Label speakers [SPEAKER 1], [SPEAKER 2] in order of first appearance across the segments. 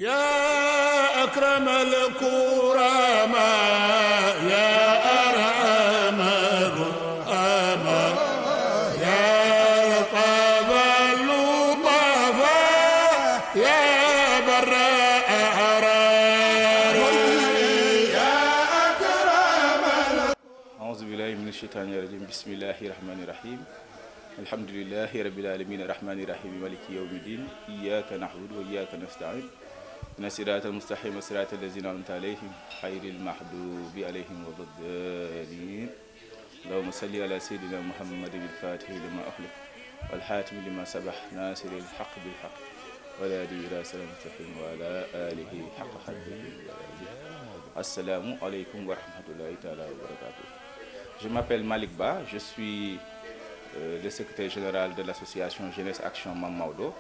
[SPEAKER 1] يا أكرم الكرماء يا أرحم الرحماء يا لطف اللطفاء يا بر أحرار يا أكرم.
[SPEAKER 2] أعوذ بالله من الشيطان الرجيم. بسم الله الرحمن الرحيم. الحمد لله رب العالمين الرحمن الرحيم مالك يوم الدين. إياك نعبد وإياك نستعين. الصراط المستقيم صراط الذين أنعمت عليهم غير المغضوب عليهم ولا الضالين. اللهم صل على سيدنا محمد الفاتح لما أغلق والحاتم لما سبق ناصر الحق بالحق والهادي إلى صراط المستقيم وعلى آله حق قدره. Assalamu alaikum wa rahmatullahi ta'ala wa barakatuh. Je m'appelle Malik Ba, je suis le secrétaire général de l'association Jeunesse Action Mame Maodo,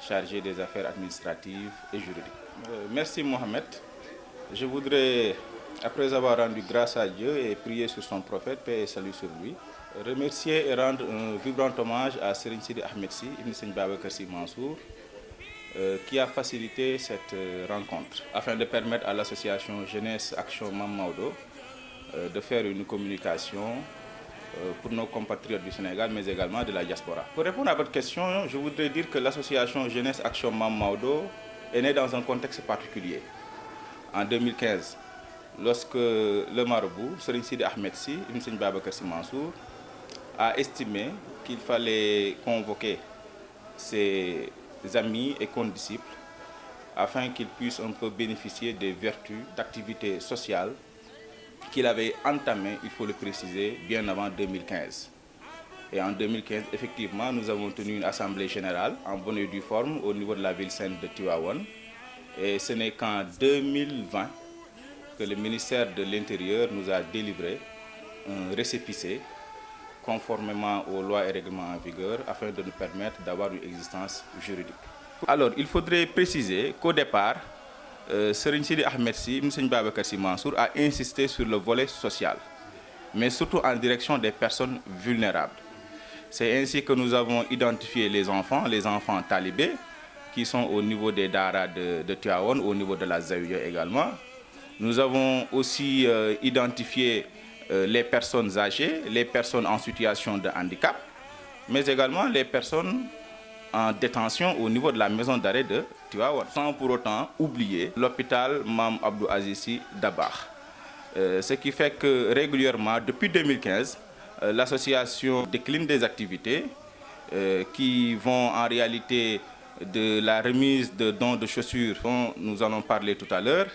[SPEAKER 2] chargé des affaires administratives et juridiques. Merci Mohamed. Je voudrais, après avoir rendu grâce à Dieu et prié sur son prophète, paix et salut sur lui, remercier et rendre un vibrant hommage à Serigne Sidi Ahmed Sy, Ibn Serigne Babacar Sy Mansour, qui a facilité cette rencontre afin de permettre à l'association Jeunesse Action Mame Maodo de faire une communication pour nos compatriotes du Sénégal, mais également de la diaspora. Pour répondre à votre question, je voudrais dire que l'association Jeunesse Action Mame Maodo est née dans un contexte particulier. En 2015, lorsque le marabout, Serigne Sidi Ahmed Sy, Ibn Serigne Babacar Sy Mansour, a estimé qu'il fallait convoquer ses amis et condisciples afin qu'ils puissent un peu bénéficier des vertus d'activités sociales qu'il avait entamées, il faut le préciser, bien avant 2015. Et en 2015, effectivement, nous avons tenu une assemblée générale en bonne et due forme au niveau de la ville sainte de Tivaouane. Et ce n'est qu'en 2020 que le ministère de l'Intérieur nous a délivré un récépissé conformément aux lois et règlements en vigueur afin de nous permettre d'avoir une existence juridique. Alors, il faudrait préciser qu'au départ, Serigne Sidi Ahmed Sy, Ibn Serigne Babacar Sy Mansour a insisté sur le volet social, mais surtout en direction des personnes vulnérables. C'est ainsi que nous avons identifié les enfants talibés, qui sont au niveau des Dara de Tivaouane, au niveau de la Zawiya également. Nous avons aussi identifié les personnes âgées, les personnes en situation de handicap, mais également les personnes en détention au niveau de la maison d'arrêt de Tivaouane, sans pour autant oublier l'hôpital Mame Abdou Aziz Sy Dabakh. Ce qui fait que régulièrement, depuis 2015, l'association décline des activités qui vont en réalité de la remise de dons de chaussures, dont nous allons parler tout à l'heure,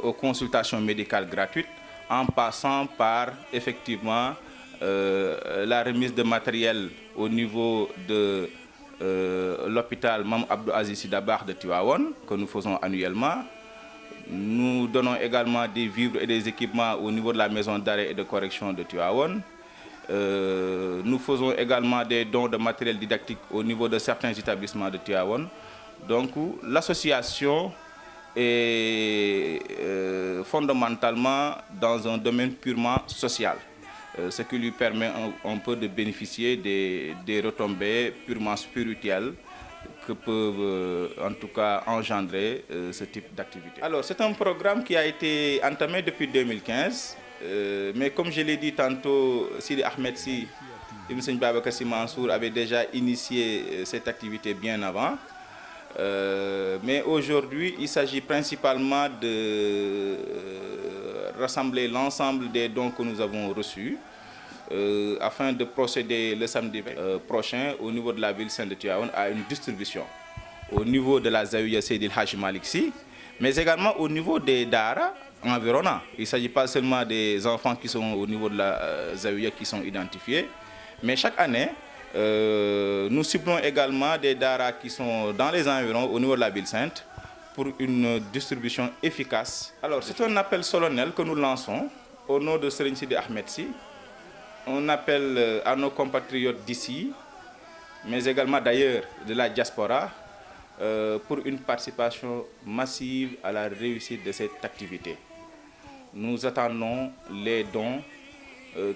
[SPEAKER 2] aux consultations médicales gratuites, en passant par effectivement la remise de matériel au niveau de l'hôpital Mame Abdou Aziz Sy Dabakh de Tivaouane, que nous faisons annuellement. Nous donnons également des vivres et des équipements au niveau de la maison d'arrêt et de correction de Tivaouane. Nous faisons également des dons de matériel didactique au niveau de certains établissements de Tivaouane. Donc l'association est fondamentalement dans un domaine purement social, ce qui lui permet un peu de bénéficier des retombées purement spirituelles que peuvent en tout cas engendrer ce type d'activité. Alors c'est un programme qui a été entamé depuis 2015, mais comme je l'ai dit tantôt, Sidi Ahmed Sy, Ibn Serigne Babacar Sy Mansour avait déjà initié cette activité bien avant. Mais aujourd'hui, il s'agit principalement de rassembler l'ensemble des dons que nous avons reçus afin de procéder le samedi prochain au niveau de la ville sainte de Tivaouane à une distribution au niveau de la Zawiya Seydi El Hadji Malick Sy, mais également au niveau des Dara environnants. Il ne s'agit pas seulement des enfants qui sont au niveau de la Zawiya qui sont identifiés, mais chaque année, nous ciblons également des Dara qui sont dans les environs au niveau de la ville sainte pour une distribution efficace. Alors c'est un appel solennel que nous lançons au nom de Serigne Sidi Ahmed Sy. On appelle à nos compatriotes d'ici, mais également d'ailleurs de la diaspora, pour une participation massive à la réussite de cette activité. Nous attendons les dons,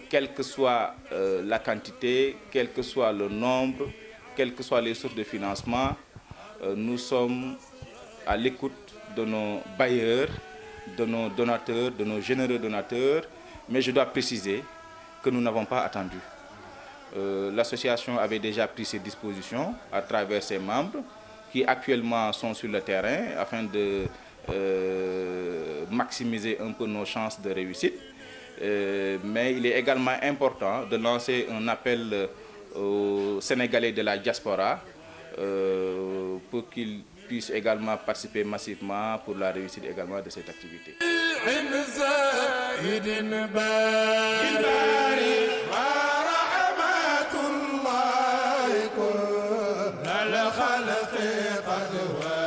[SPEAKER 2] quelle que soit la quantité, quel que soit le nombre, quelles que soient les sources de financement. Nous sommes à l'écoute de nos bailleurs, de nos donateurs, de nos généreux donateurs, mais je dois préciser que nous n'avons pas attendu. L'association avait déjà pris ses dispositions à travers ses membres qui actuellement sont sur le terrain afin de maximiser un peu nos chances de réussite. Mais il est également important de lancer un appel aux Sénégalais de la diaspora pour qu'ils puissent également participer massivement pour la réussite également de cette activité.
[SPEAKER 1] الخلق قد